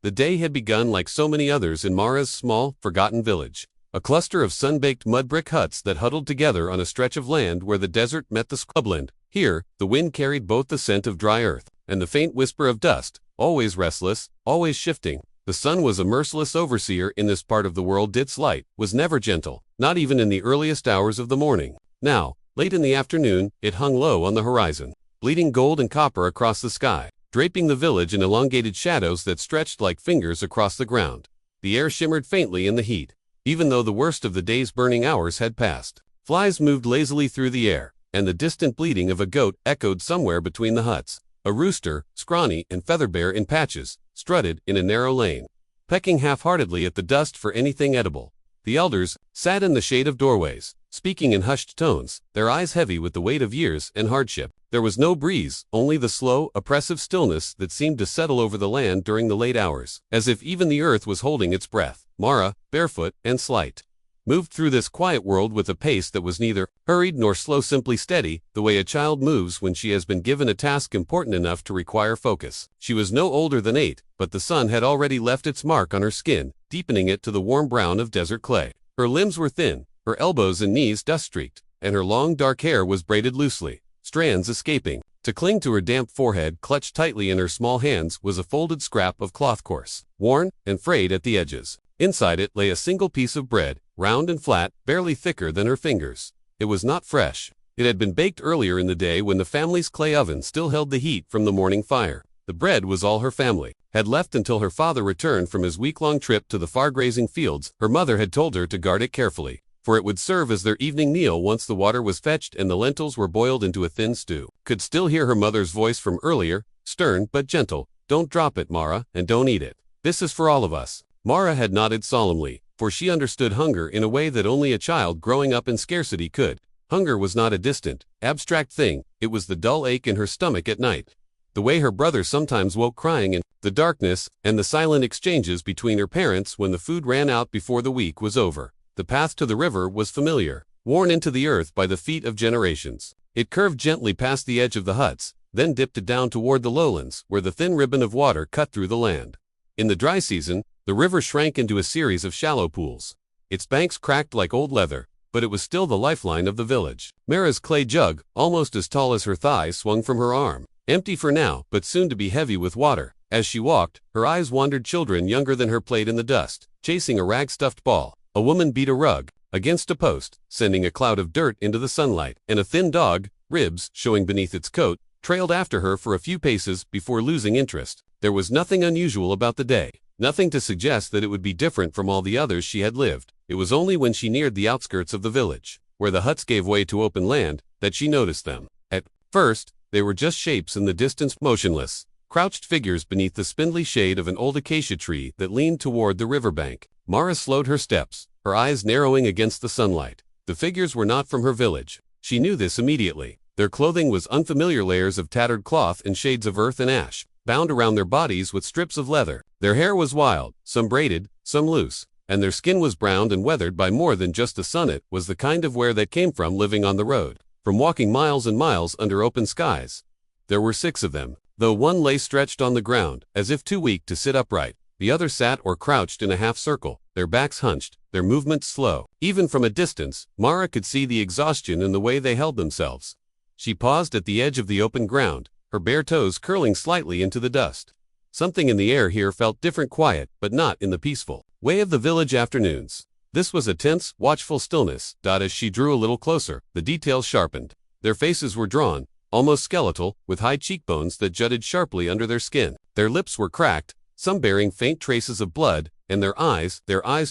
The day had begun like so many others in Mara's small, forgotten village. A cluster of sun-baked mud brick huts that huddled together on a stretch of land where the desert met the scrubland. Here, the wind carried both the scent of dry earth and the faint whisper of dust, always restless, always shifting. The sun was a merciless overseer in this part of the world. Its light was never gentle, not even in the earliest hours of the morning. Now, late in the afternoon, it hung low on the horizon, bleeding gold and copper across the sky, draping the village in elongated shadows that stretched like fingers across the ground. The air shimmered faintly in the heat, even though the worst of the day's burning hours had passed. Flies moved lazily through the air, and the distant bleating of a goat echoed somewhere between the huts. A rooster, scrawny and feather-bare in patches, strutted in a narrow lane, pecking half-heartedly at the dust for anything edible. The elders sat in the shade of doorways, speaking in hushed tones, their eyes heavy with the weight of years and hardship. There was no breeze, only the slow, oppressive stillness that seemed to settle over the land during the late hours, as if even the earth was holding its breath. Mara, barefoot and slight, moved through this quiet world with a pace that was neither hurried nor slow, simply steady, the way a child moves when she has been given a task important enough to require focus. She was no older than 8, but the sun had already left its mark on her skin, deepening it to the warm brown of desert clay. Her limbs were thin, her elbows and knees dust-streaked, and her long dark hair was braided loosely, strands escaping. To cling to her damp forehead, clutched tightly in her small hands, was a folded scrap of cloth, coarse, worn, and frayed at the edges. Inside it lay a single piece of bread, round and flat, barely thicker than her fingers. It was not fresh. It had been baked earlier in the day when the family's clay oven still held the heat from the morning fire. The bread was all her family had left until her father returned from his week-long trip to the far grazing fields. Her mother had told her to guard it carefully, for it would serve as their evening meal once the water was fetched and the lentils were boiled into a thin stew. Could still hear her mother's voice from earlier, stern but gentle. "Don't drop it, Mara, and don't eat it. This is for all of us." Mara had nodded solemnly, for she understood hunger in a way that only a child growing up in scarcity could. Hunger was not a distant, abstract thing, it was the dull ache in her stomach at night. The way her brother sometimes woke crying in the darkness, and the silent exchanges between her parents when the food ran out before the week was over. The path to the river was familiar, worn into the earth by the feet of generations. It curved gently past the edge of the huts, then dipped down toward the lowlands, where the thin ribbon of water cut through the land. In the dry season, the river shrank into a series of shallow pools. Its banks cracked like old leather, but it was still the lifeline of the village. Mara's clay jug, almost as tall as her thigh, swung from her arm, empty for now, but soon to be heavy with water. As she walked, her eyes wandered. Children younger than her played in the dust, chasing a rag-stuffed ball. A woman beat a rug against a post, sending a cloud of dirt into the sunlight, and a thin dog, ribs showing beneath its coat, trailed after her for a few paces before losing interest. There was nothing unusual about the day. Nothing to suggest that it would be different from all the others she had lived. It was only when she neared the outskirts of the village, where the huts gave way to open land, that she noticed them. At first, they were just shapes in the distance, motionless, crouched figures beneath the spindly shade of an old acacia tree that leaned toward the riverbank. Mara slowed her steps, her eyes narrowing against the sunlight. The figures were not from her village. She knew this immediately. Their clothing was unfamiliar, layers of tattered cloth and shades of earth and ash, bound around their bodies with strips of leather. Their hair was wild, some braided, some loose, and their skin was browned and weathered by more than just the sun. It was the kind of wear that came from living on the road, from walking miles and miles under open skies. There were 6 of them, though one lay stretched on the ground, as if too weak to sit upright. The other sat or crouched in a half-circle, their backs hunched, their movements slow. Even from a distance, Mara could see the exhaustion in the way they held themselves. She paused at the edge of the open ground, her bare toes curling slightly into the dust. Something in the air here felt different, quiet, but not in the peaceful way of the village afternoons. This was a tense, watchful stillness. As she drew a little closer, the details sharpened. Their faces were drawn, almost skeletal, with high cheekbones that jutted sharply under their skin. Their lips were cracked, some bearing faint traces of blood, and their eyes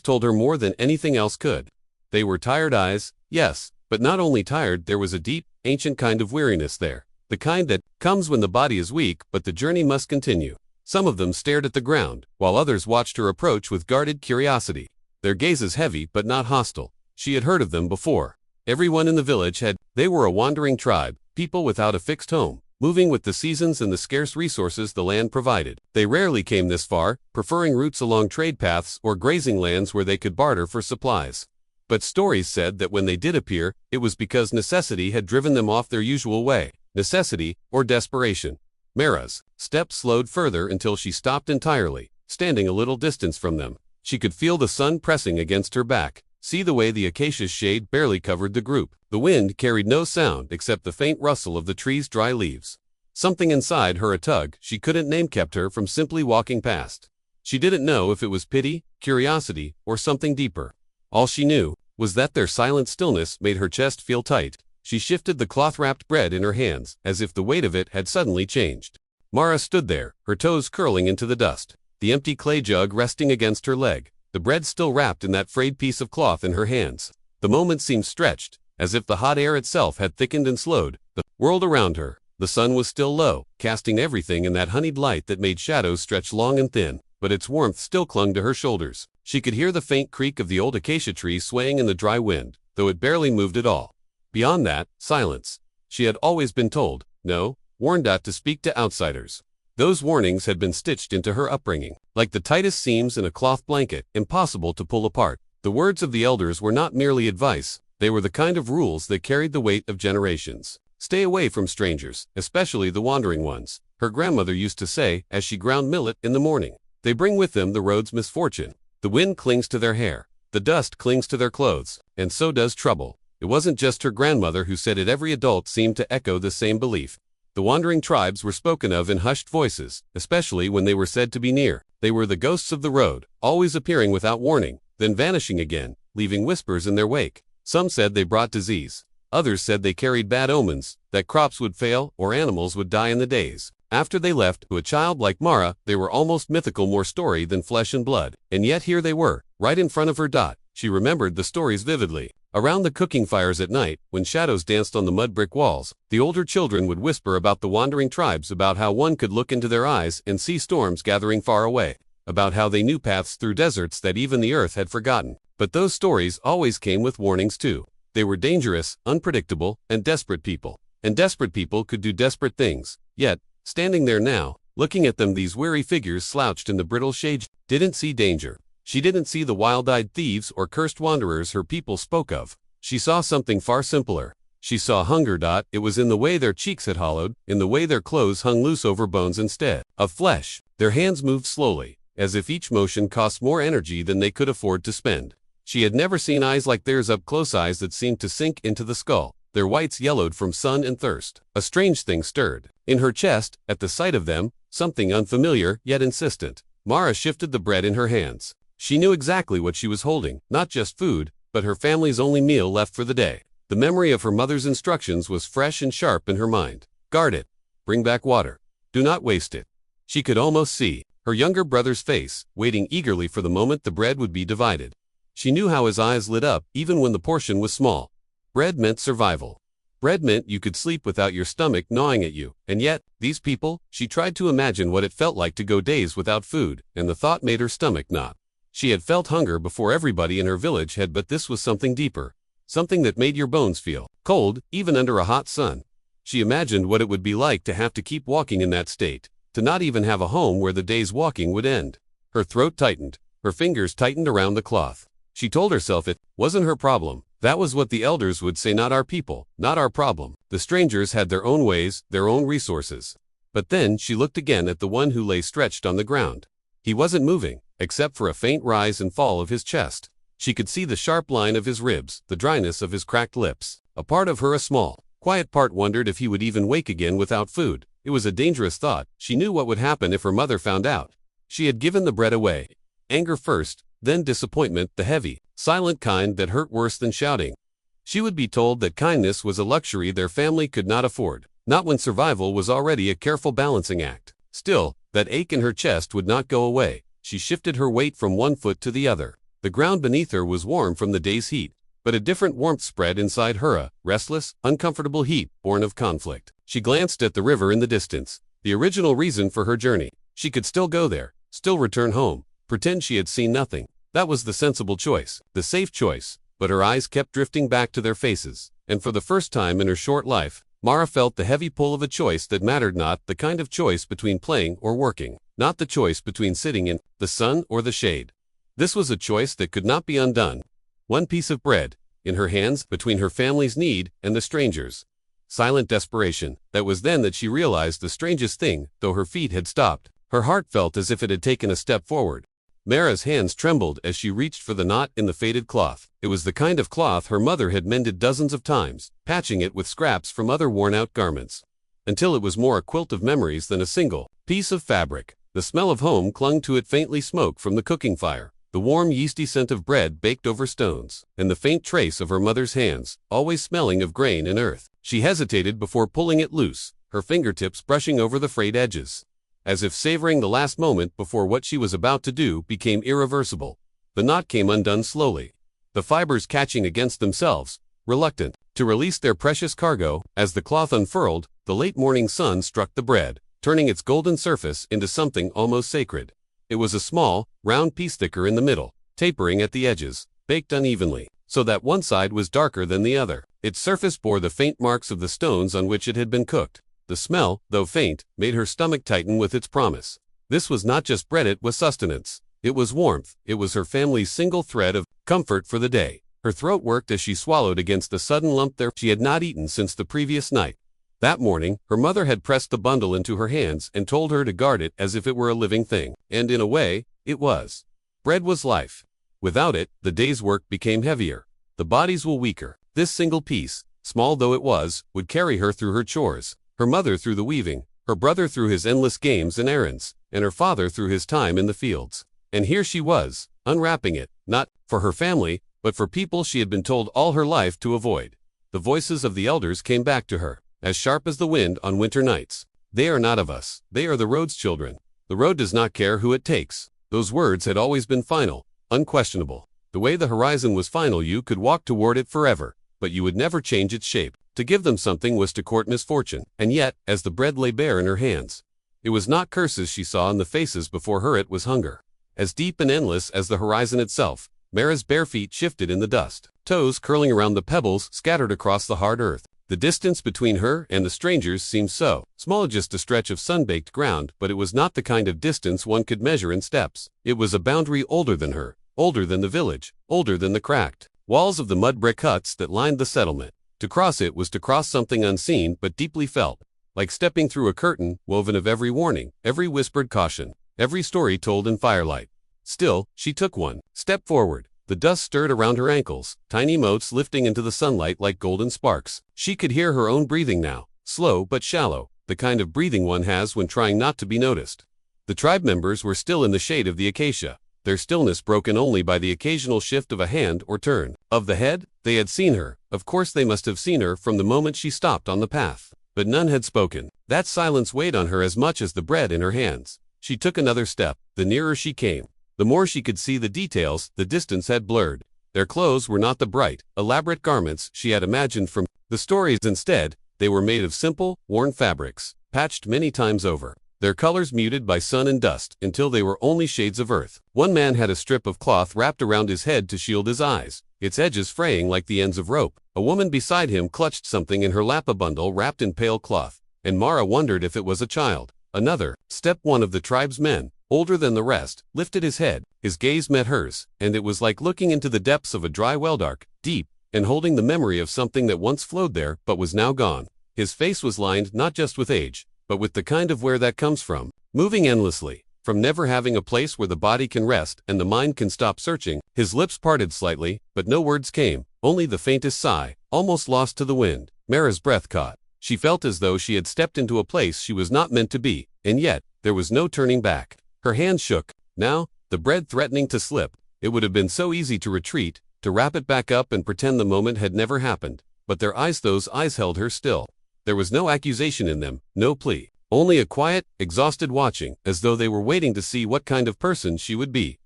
told her more than anything else could. They were tired eyes, yes, but not only tired, there was a deep, ancient kind of weariness there. The kind that comes when the body is weak, but the journey must continue. Some of them stared at the ground, while others watched her approach with guarded curiosity. Their gazes heavy but not hostile. She had heard of them before. Everyone in the village had. They were a wandering tribe, people without a fixed home, moving with the seasons and the scarce resources the land provided. They rarely came this far, preferring routes along trade paths or grazing lands where they could barter for supplies. But stories said that when they did appear, it was because necessity had driven them off their usual way. Necessity or desperation. Mara's steps slowed further until she stopped entirely. standing a little distance from them. She could feel the sun pressing against her back, see the way the acacia's shade barely covered the group. The wind carried no sound except the faint rustle of the tree's dry leaves. Something inside her, a tug she couldn't name, kept her from simply walking past. She didn't know if it was pity, curiosity, or something deeper. All she knew was that their silent stillness made her chest feel tight. She shifted the cloth-wrapped bread in her hands, as if the weight of it had suddenly changed. Mara stood there, her toes curling into the dust, the empty clay jug resting against her leg, the bread still wrapped in that frayed piece of cloth in her hands. The moment seemed stretched, as if the hot air itself had thickened and slowed the world around her. The sun was still low, casting everything in that honeyed light that made shadows stretch long and thin, but its warmth still clung to her shoulders. She could hear the faint creak of the old acacia tree swaying in the dry wind, though it barely moved at all. Beyond that, silence. She had always been told, no, warned not to speak to outsiders. Those warnings had been stitched into her upbringing, like the tightest seams in a cloth blanket, impossible to pull apart. The words of the elders were not merely advice, they were the kind of rules that carried the weight of generations. Stay away from strangers, especially the wandering ones, her grandmother used to say as she ground millet in the morning. They bring with them the road's misfortune. The wind clings to their hair, the dust clings to their clothes, and so does trouble. It wasn't just her grandmother who said it, every adult seemed to echo the same belief. The wandering tribes were spoken of in hushed voices, especially when they were said to be near. They were the ghosts of the road, always appearing without warning, then vanishing again, leaving whispers in their wake. Some said they brought disease. Others said they carried bad omens, that crops would fail or animals would die in the days after they left. To a child like Mara, they were almost mythical, more story than flesh and blood. And yet here they were, right in front of her. She remembered the stories vividly. Around the cooking fires at night, when shadows danced on the mud brick walls, the older children would whisper about the wandering tribes, about how one could look into their eyes and see storms gathering far away, about how they knew paths through deserts that even the earth had forgotten. But those stories always came with warnings too. They were dangerous, unpredictable, and desperate people. And desperate people could do desperate things. Yet, standing there now, looking at them, these weary figures slouched in the brittle shade, didn't see danger. She didn't see the wild-eyed thieves or cursed wanderers her people spoke of. She saw something far simpler. She saw hunger. It was in the way their cheeks had hollowed, in the way their clothes hung loose over bones instead of flesh. Their hands moved slowly, as if each motion cost more energy than they could afford to spend. She had never seen eyes like theirs up close, eyes that seemed to sink into the skull, their whites yellowed from sun and thirst. A strange thing stirred in her chest at the sight of them, something unfamiliar yet insistent. Mara shifted the bread in her hands. She knew exactly what she was holding, not just food, but her family's only meal left for the day. The memory of her mother's instructions was fresh and sharp in her mind. Guard it. Bring back water. Do not waste it. She could almost see her younger brother's face, waiting eagerly for the moment the bread would be divided. She knew how his eyes lit up, even when the portion was small. Bread meant survival. Bread meant you could sleep without your stomach gnawing at you. And yet, these people, she tried to imagine what it felt like to go days without food, and the thought made her stomach knot. She had felt hunger before everybody in her village had, but this was something deeper. Something that made your bones feel cold, even under a hot sun. She imagined what it would be like to have to keep walking in that state, to not even have a home where the day's walking would end. Her throat tightened, her fingers tightened around the cloth. She told herself it wasn't her problem. That was what the elders would say, not our people, not our problem. The strangers had their own ways, their own resources. But then she looked again at the one who lay stretched on the ground. He wasn't moving, except for a faint rise and fall of his chest. She could see the sharp line of his ribs, the dryness of his cracked lips. A part of her, a small, quiet part, wondered if he would even wake again without food. It was a dangerous thought. She knew what would happen if her mother found out. She had given the bread away. Anger first, then disappointment, the heavy, silent kind that hurt worse than shouting. She would be told that kindness was a luxury their family could not afford, not when survival was already a careful balancing act. Still, that ache in her chest would not go away. She shifted her weight from one foot to the other. The ground beneath her was warm from the day's heat, but a different warmth spread inside her, a restless, uncomfortable heat born of conflict. She glanced at the river in the distance, the original reason for her journey. She could still go there, still return home, pretend she had seen nothing. That was the sensible choice, the safe choice, but her eyes kept drifting back to their faces, and for the first time in her short life, Mara felt the heavy pull of a choice that mattered, not the kind of choice between playing or working, not the choice between sitting in the sun or the shade. This was a choice that could not be undone. One piece of bread, in her hands, between her family's need and the stranger's. Silent desperation. That was then that she realized the strangest thing, though her feet had stopped, Her heart felt as if it had taken a step forward. Mara's hands trembled as she reached for the knot in the faded cloth. It was the kind of cloth her mother had mended dozens of times, patching it with scraps from other worn-out garments, until it was more a quilt of memories than a single piece of fabric. The smell of home clung to it, faintly smoke from the cooking fire, the warm yeasty scent of bread baked over stones, and the faint trace of her mother's hands, always smelling of grain and earth. She hesitated before pulling it loose, her fingertips brushing over the frayed edges, as if savoring the last moment before what she was about to do became irreversible. The knot came undone slowly, the fibers catching against themselves, reluctant to release their precious cargo. As the cloth unfurled, the late morning sun struck the bread, turning its golden surface into something almost sacred. It was a small, round piece, thicker in the middle, tapering at the edges, baked unevenly, so that one side was darker than the other. Its surface bore the faint marks of the stones on which it had been cooked. The smell, though faint, made her stomach tighten with its promise. This was not just bread, it was sustenance. It was warmth. It was her family's single thread of comfort for the day. Her throat worked as she swallowed against the sudden lump there. She had not eaten since the previous night. That morning, her mother had pressed the bundle into her hands and told her to guard it as if it were a living thing. And in a way, it was. Bread was life. Without it, the day's work became heavier. The bodies were weaker. This single piece, small though it was, would carry her through her chores. Her mother through the weaving, her brother through his endless games and errands, and her father through his time in the fields. And here she was, unwrapping it, not for her family, but for people she had been told all her life to avoid. The voices of the elders came back to her, as sharp as the wind on winter nights. They are not of us. They are the road's children. The road does not care who it takes. Those words had always been final, unquestionable. The way the horizon was final, you could walk toward it forever, but you would never change its shape. To give them something was to court misfortune. And yet, as the bread lay bare in her hands, it was not curses she saw in the faces before her, it was hunger. As deep and endless as the horizon itself, Mara's bare feet shifted in the dust, toes curling around the pebbles scattered across the hard earth. The distance between her and the strangers seemed so small, just a stretch of sun-baked ground, but it was not the kind of distance one could measure in steps. It was a boundary older than her, older than the village, older than the cracked walls of the mud brick huts that lined the settlement. To cross it was to cross something unseen but deeply felt, like stepping through a curtain woven of every warning, every whispered caution, every story told in firelight. Still, she took one step forward. The dust stirred around her ankles, tiny motes lifting into the sunlight like golden sparks. She could hear her own breathing now, slow but shallow, the kind of breathing one has when trying not to be noticed. The tribe members were still in the shade of the acacia, their stillness broken only by the occasional shift of a hand or turn of the head. They had seen her. Of course they must have seen her from the moment she stopped on the path. But none had spoken. That silence weighed on her as much as the bread in her hands. She took another step. The nearer she came, the more she could see the details. The distance had blurred. Their clothes were not the bright, elaborate garments she had imagined from the stories. Instead, they were made of simple, worn fabrics, patched many times over, their colors muted by sun and dust until they were only shades of earth. One man had a strip of cloth wrapped around his head to shield his eyes, its edges fraying like the ends of rope. A woman beside him clutched something in her lap, a bundle wrapped in pale cloth, and Mara wondered if it was a child. Another, one of the tribe's men, older than the rest, lifted his head. His gaze met hers, and it was like looking into the depths of a dry well, dark, deep, and holding the memory of something that once flowed there but was now gone. His face was lined not just with age, but with the kind of where that comes from, moving endlessly, from never having a place where the body can rest and the mind can stop searching. His lips parted slightly, but no words came, only the faintest sigh, almost lost to the wind. Mara's breath caught. She felt as though she had stepped into a place she was not meant to be, and yet, there was no turning back. Her hands shook, now, the bread threatening to slip. It would have been so easy to retreat, to wrap it back up and pretend the moment had never happened. But those eyes held her still. There was no accusation in them, no plea, only a quiet, exhausted watching, as though they were waiting to see what kind of person she would be.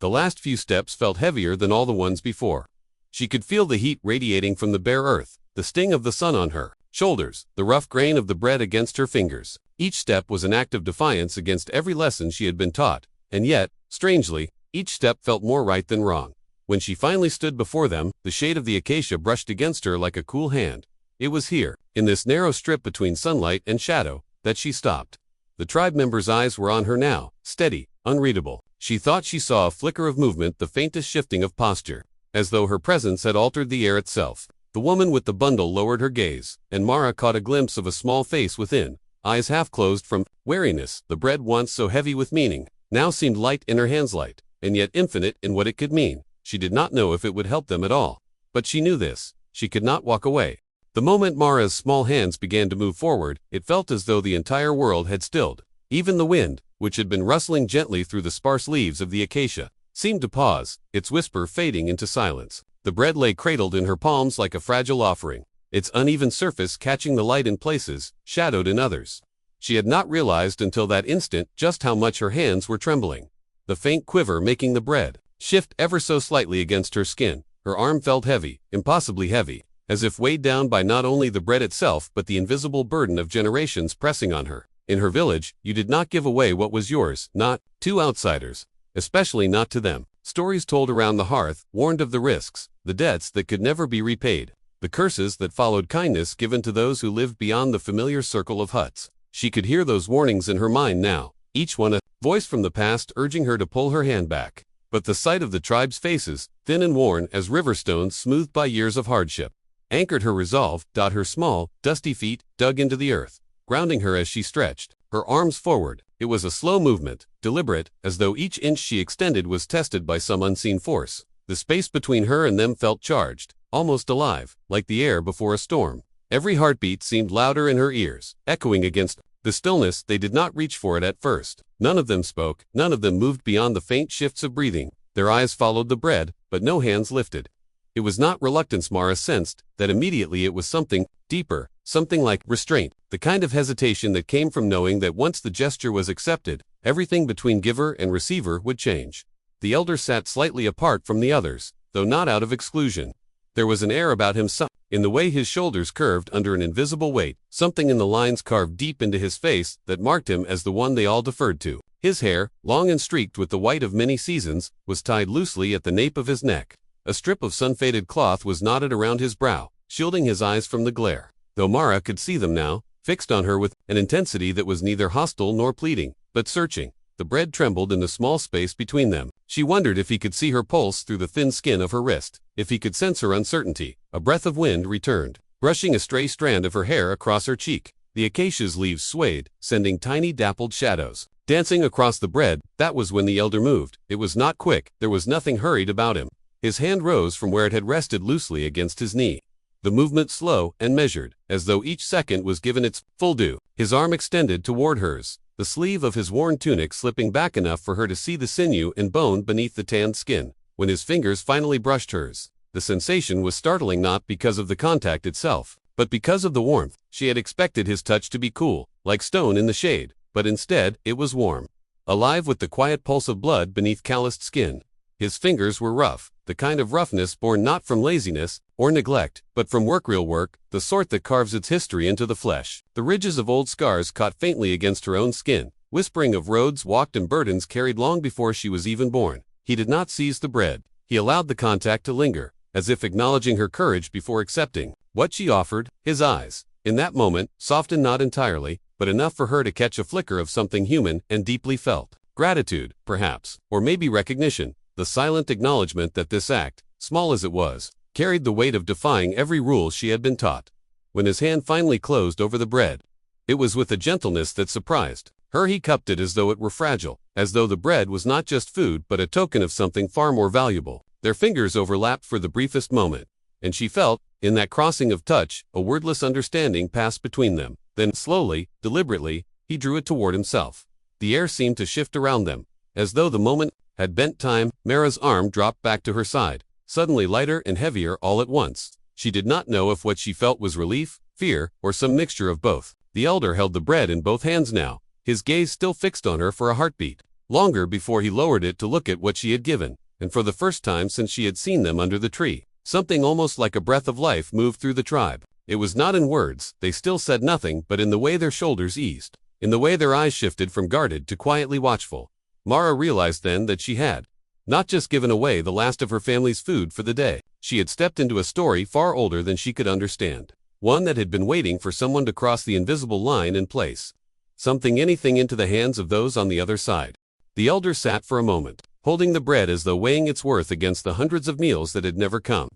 The last few steps felt heavier than all the ones before. She could feel the heat radiating from the bare earth, the sting of the sun on her shoulders, the rough grain of the bread against her fingers. Each step was an act of defiance against every lesson she had been taught, and yet, strangely, each step felt more right than wrong. When she finally stood before them, the shade of the acacia brushed against her like a cool hand. It was here, in this narrow strip between sunlight and shadow, that she stopped. The tribe members' eyes were on her now, steady, unreadable. She thought she saw a flicker of movement, the faintest shifting of posture, as though her presence had altered the air itself. The woman with the bundle lowered her gaze, and Mara caught a glimpse of a small face within, eyes half closed from weariness. The bread, once so heavy with meaning, now seemed light in her hands, light, and yet infinite in what it could mean. She did not know if it would help them at all. But she knew this. She could not walk away. The moment Mara's small hands began to move forward, it felt as though the entire world had stilled. Even the wind, which had been rustling gently through the sparse leaves of the acacia, seemed to pause, its whisper fading into silence. The bread lay cradled in her palms like a fragile offering, its uneven surface catching the light in places, shadowed in others. She had not realized until that instant just how much her hands were trembling. The faint quiver making the bread shift ever so slightly against her skin. Her arm felt heavy, impossibly heavy, as if weighed down by not only the bread itself but the invisible burden of generations pressing on her. In her village, you did not give away what was yours, not to outsiders, especially not to them. Stories told around the hearth warned of the risks, the debts that could never be repaid, the curses that followed kindness given to those who lived beyond the familiar circle of huts. She could hear those warnings in her mind now, each one a voice from the past urging her to pull her hand back. But the sight of the tribe's faces, thin and worn as river stones smoothed by years of hardship, anchored her resolve. Her small, dusty feet dug into the earth, grounding her as she stretched her arms forward. It was a slow movement, deliberate, as though each inch she extended was tested by some unseen force. The space between her and them felt charged, almost alive, like the air before a storm. Every heartbeat seemed louder in her ears, echoing against the stillness. They did not reach for it at first. None of them spoke, none of them moved beyond the faint shifts of breathing. Their eyes followed the bread, but no hands lifted. It was not reluctance. Mara sensed that immediately. It was something deeper, something like restraint, the kind of hesitation that came from knowing that once the gesture was accepted, everything between giver and receiver would change. The elder sat slightly apart from the others, though not out of exclusion. There was an air about him, in the way his shoulders curved under an invisible weight, something in the lines carved deep into his face that marked him as the one they all deferred to. His hair, long and streaked with the white of many seasons, was tied loosely at the nape of his neck. A strip of sun-faded cloth was knotted around his brow, shielding his eyes from the glare. Though Mara could see them now, fixed on her with an intensity that was neither hostile nor pleading, but searching. The bread trembled in the small space between them. She wondered if he could see her pulse through the thin skin of her wrist, if he could sense her uncertainty. A breath of wind returned, brushing a stray strand of her hair across her cheek. The acacia's leaves swayed, sending tiny dappled shadows dancing across the bread. That was when the elder moved. It was not quick, there was nothing hurried about him. His hand rose from where it had rested loosely against his knee. The movement slow and measured, as though each second was given its full due. His arm extended toward hers, the sleeve of his worn tunic slipping back enough for her to see the sinew and bone beneath the tanned skin. When his fingers finally brushed hers, the sensation was startling, not because of the contact itself, but because of the warmth. She had expected his touch to be cool, like stone in the shade, but instead, it was warm, alive with the quiet pulse of blood beneath calloused skin. His fingers were rough, the kind of roughness born not from laziness or neglect, but from real work, the sort that carves its history into the flesh. The ridges of old scars caught faintly against her own skin, whispering of roads walked and burdens carried long before she was even born. He did not seize the bread. He allowed the contact to linger, as if acknowledging her courage before accepting what she offered. His eyes, in that moment, softened not entirely, but enough for her to catch a flicker of something human and deeply felt. Gratitude, perhaps, or maybe recognition. The silent acknowledgement that this act, small as it was, carried the weight of defying every rule she had been taught. When his hand finally closed over the bread, it was with a gentleness that surprised her. He cupped it as though it were fragile, as though the bread was not just food but a token of something far more valuable. Their fingers overlapped for the briefest moment, and she felt, in that crossing of touch, a wordless understanding pass between them. Then, slowly, deliberately, he drew it toward himself. The air seemed to shift around them, as though the moment had bent time. Mara's arm dropped back to her side, suddenly lighter and heavier all at once. She did not know if what she felt was relief, fear, or some mixture of both. The elder held the bread in both hands now, his gaze still fixed on her for a heartbeat, longer before he lowered it to look at what she had given, and for the first time since she had seen them under the tree, something almost like a breath of life moved through the tribe. It was not in words, they still said nothing, but in the way their shoulders eased, in the way their eyes shifted from guarded to quietly watchful. Mara realized then that she had not just given away the last of her family's food for the day. She had stepped into a story far older than she could understand, one that had been waiting for someone to cross the invisible line and place anything into the hands of those on the other side. The elder sat for a moment, holding the bread as though weighing its worth against the hundreds of meals that had never come,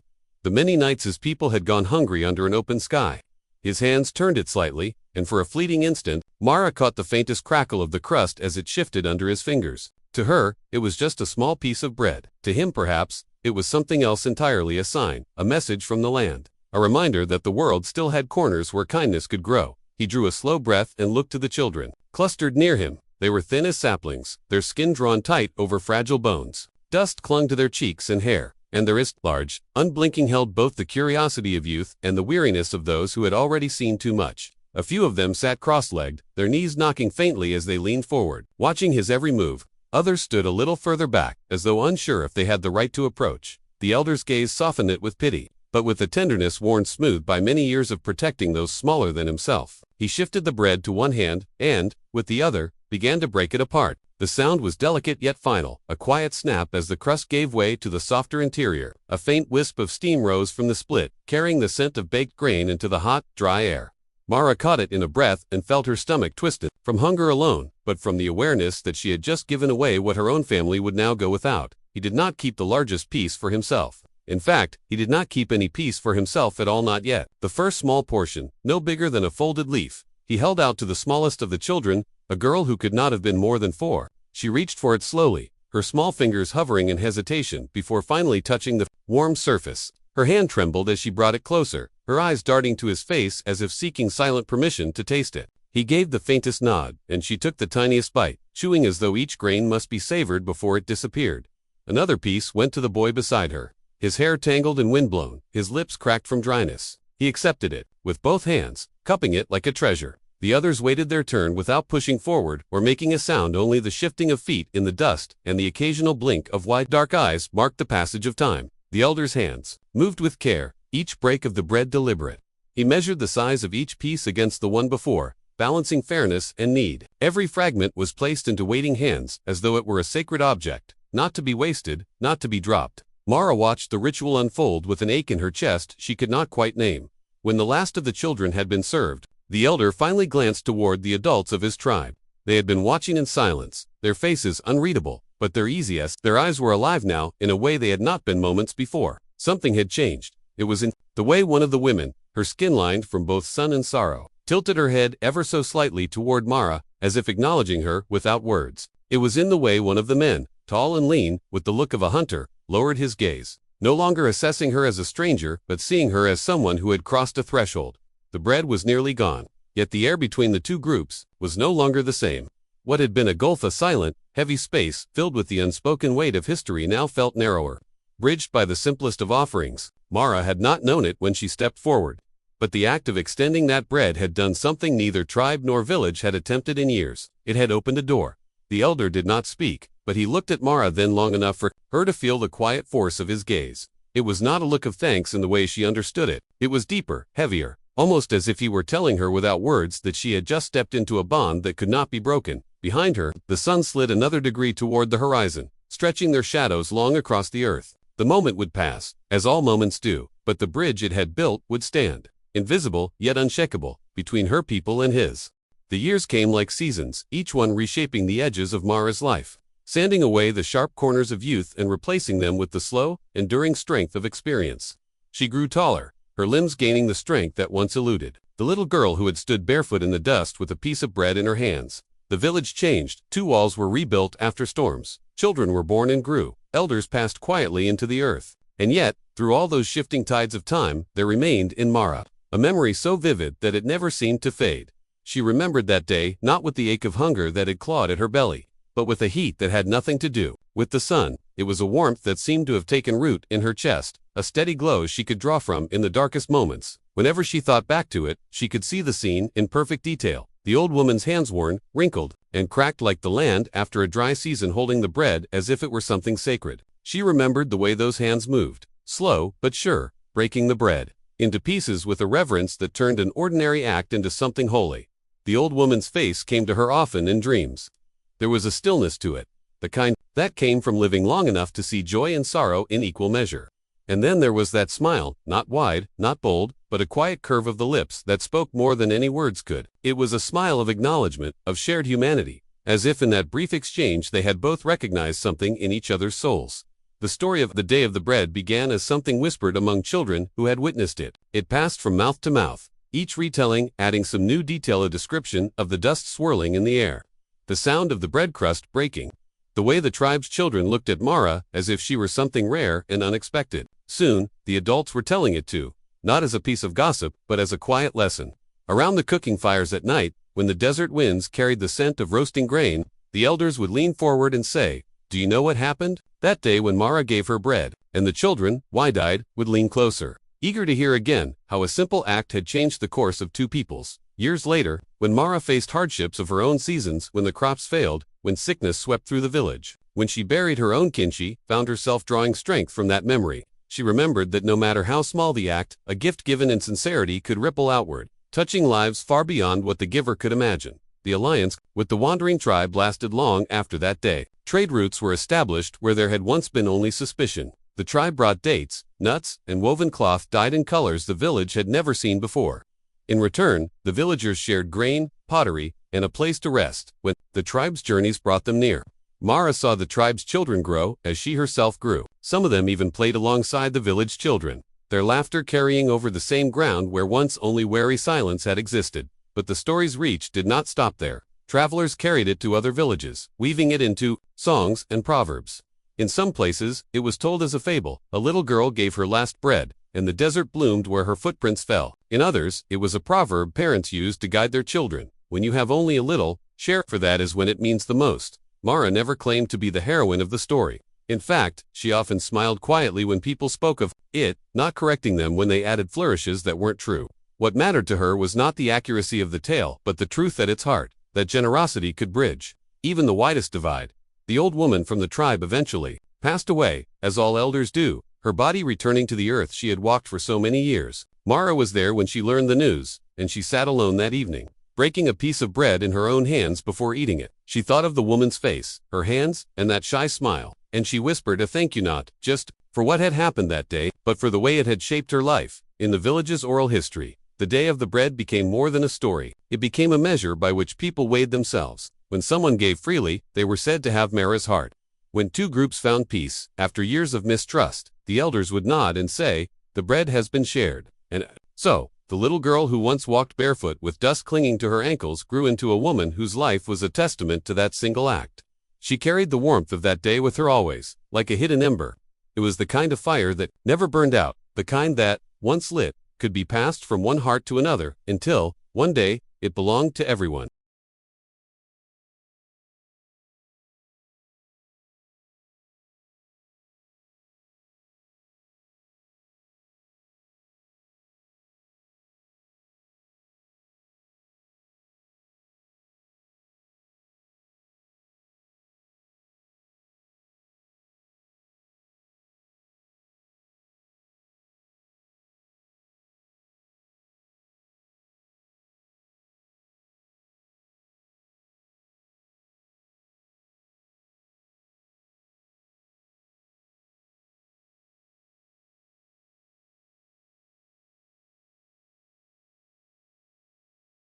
the many nights his people had gone hungry under an open sky. His hands turned it slightly, and for a fleeting instant, Mara caught the faintest crackle of the crust as it shifted under his fingers. To her, it was just a small piece of bread. To him, perhaps, it was something else entirely, a sign, a message from the land. A reminder that the world still had corners where kindness could grow. He drew a slow breath and looked to the children. Clustered near him, they were thin as saplings, their skin drawn tight over fragile bones. Dust clung to their cheeks and hair, and their eyes, large, unblinking, held both the curiosity of youth and the weariness of those who had already seen too much. A few of them sat cross-legged, their knees knocking faintly as they leaned forward, watching his every move. Others stood a little further back, as though unsure if they had the right to approach. The elder's gaze softened it with pity, but with a tenderness worn smooth by many years of protecting those smaller than himself. He shifted the bread to one hand, and, with the other, began to break it apart. The sound was delicate yet final, a quiet snap as the crust gave way to the softer interior. A faint wisp of steam rose from the split, carrying the scent of baked grain into the hot, dry air. Mara caught it in a breath and felt her stomach twisted, from hunger alone, but from the awareness that she had just given away what her own family would now go without. He did not keep the largest piece for himself. In fact, he did not keep any piece for himself at all, not yet. The first small portion, no bigger than a folded leaf, he held out to the smallest of the children, a girl who could not have been more than 4. She reached for it slowly, her small fingers hovering in hesitation before finally touching the warm surface. Her hand trembled as she brought it closer, her eyes darting to his face as if seeking silent permission to taste it. He gave the faintest nod, and she took the tiniest bite, chewing as though each grain must be savored before it disappeared. Another piece went to the boy beside her, his hair tangled and windblown, his lips cracked from dryness. He accepted it, with both hands, cupping it like a treasure. The others waited their turn without pushing forward or making a sound. Only the shifting of feet in the dust and the occasional blink of wide dark eyes marked the passage of time. The elder's hands moved with care, each break of the bread deliberate. He measured the size of each piece against the one before, balancing fairness and need. Every fragment was placed into waiting hands as though it were a sacred object, not to be wasted, not to be dropped. Mara watched the ritual unfold with an ache in her chest she could not quite name. When the last of the children had been served, the elder finally glanced toward the adults of his tribe. They had been watching in silence, their faces unreadable, but their easiest. Their eyes were alive now in a way they had not been moments before. Something had changed. It was in the way one of the women, her skin lined from both sun and sorrow, tilted her head ever so slightly toward Mara, as if acknowledging her without words. It was in the way one of the men, tall and lean, with the look of a hunter, lowered his gaze, no longer assessing her as a stranger, but seeing her as someone who had crossed a threshold. The bread was nearly gone, yet the air between the two groups was no longer the same. What had been a gulf, a silent, heavy space filled with the unspoken weight of history, now felt narrower, bridged by the simplest of offerings. Mara had not known it when she stepped forward, but the act of extending that bread had done something neither tribe nor village had attempted in years. It had opened a door. The elder did not speak, but he looked at Mara then long enough for her to feel the quiet force of his gaze. It was not a look of thanks in the way she understood it. It was deeper, heavier, almost as if he were telling her without words that she had just stepped into a bond that could not be broken. Behind her, the sun slid another degree toward the horizon, stretching their shadows long across the earth. The moment would pass, as all moments do, but the bridge it had built would stand, invisible yet unshakable, between her people and his. The years came like seasons, each one reshaping the edges of Mara's life, sanding away the sharp corners of youth and replacing them with the slow, enduring strength of experience. She grew taller, her limbs gaining the strength that once eluded the little girl who had stood barefoot in the dust with a piece of bread in her hands. The village changed. 2 walls were rebuilt after storms. Children were born and grew. Elders passed quietly into the earth. And yet, through all those shifting tides of time, there remained in Mara a memory so vivid that it never seemed to fade. She remembered that day not with the ache of hunger that had clawed at her belly, but with a heat that had nothing to do with the sun. It was a warmth that seemed to have taken root in her chest, a steady glow she could draw from in the darkest moments. Whenever she thought back to it, she could see the scene in perfect detail. The old woman's hands worn, wrinkled, and cracked like the land after a dry season, holding the bread as if it were something sacred. She remembered the way those hands moved, slow but sure, breaking the bread into pieces with a reverence that turned an ordinary act into something holy. The old woman's face came to her often in dreams. There was a stillness to it, the kind that came from living long enough to see joy and sorrow in equal measure. And then there was that smile, not wide, not bold, but a quiet curve of the lips that spoke more than any words could. It was a smile of acknowledgement, of shared humanity, as if in that brief exchange they had both recognized something in each other's souls. The story of the Day of the Bread began as something whispered among children who had witnessed it. It passed from mouth to mouth, each retelling adding some new detail, a description of the dust swirling in the air, the sound of the bread crust breaking, the way the tribe's children looked at Mara as if she were something rare and unexpected. Soon, the adults were telling it too, not as a piece of gossip, but as a quiet lesson. Around the cooking fires at night, when the desert winds carried the scent of roasting grain, the elders would lean forward and say, "Do you know what happened that day when Mara gave her bread?" And the children, wide-eyed, would lean closer, eager to hear again how a simple act had changed the course of two peoples. Years later, when Mara faced hardships of her own seasons, when the crops failed, when sickness swept through the village, when she buried her own kin, she found herself drawing strength from that memory. She remembered that no matter how small the act, a gift given in sincerity could ripple outward, touching lives far beyond what the giver could imagine. The alliance with the wandering tribe lasted long after that day. Trade routes were established where there had once been only suspicion. The tribe brought dates, nuts, and woven cloth dyed in colors the village had never seen before. In return, the villagers shared grain, pottery, and a place to rest when the tribe's journeys brought them near. Mara saw the tribe's children grow as she herself grew. Some of them even played alongside the village children, their laughter carrying over the same ground where once only wary silence had existed. But the story's reach did not stop there. Travelers carried it to other villages, weaving it into songs and proverbs. In some places, it was told as a fable. A little girl gave her last bread, and the desert bloomed where her footprints fell. In others, it was a proverb parents used to guide their children. When you have only a little, share, for that is when it means the most. Mara never claimed to be the heroine of the story. In fact, she often smiled quietly when people spoke of it, not correcting them when they added flourishes that weren't true. What mattered to her was not the accuracy of the tale, but the truth at its heart, that generosity could bridge even the widest divide. The old woman from the tribe eventually passed away, as all elders do, her body returning to the earth she had walked for so many years. Mara was there when she learned the news, and she sat alone that evening, breaking a piece of bread in her own hands before eating it. She thought of the woman's face, her hands, and that shy smile, and she whispered a thank you, not just for what had happened that day, but for the way it had shaped her life. In the village's oral history, the day of the bread became more than a story. It became a measure by which people weighed themselves. When someone gave freely, they were said to have Mara's heart. When two groups found peace, after years of mistrust, the elders would nod and say, "The bread has been shared." And so, the little girl who once walked barefoot with dust clinging to her ankles grew into a woman whose life was a testament to that single act. She carried the warmth of that day with her always, like a hidden ember. It was the kind of fire that never burned out, the kind that, once lit, could be passed from one heart to another, until, one day, it belonged to everyone.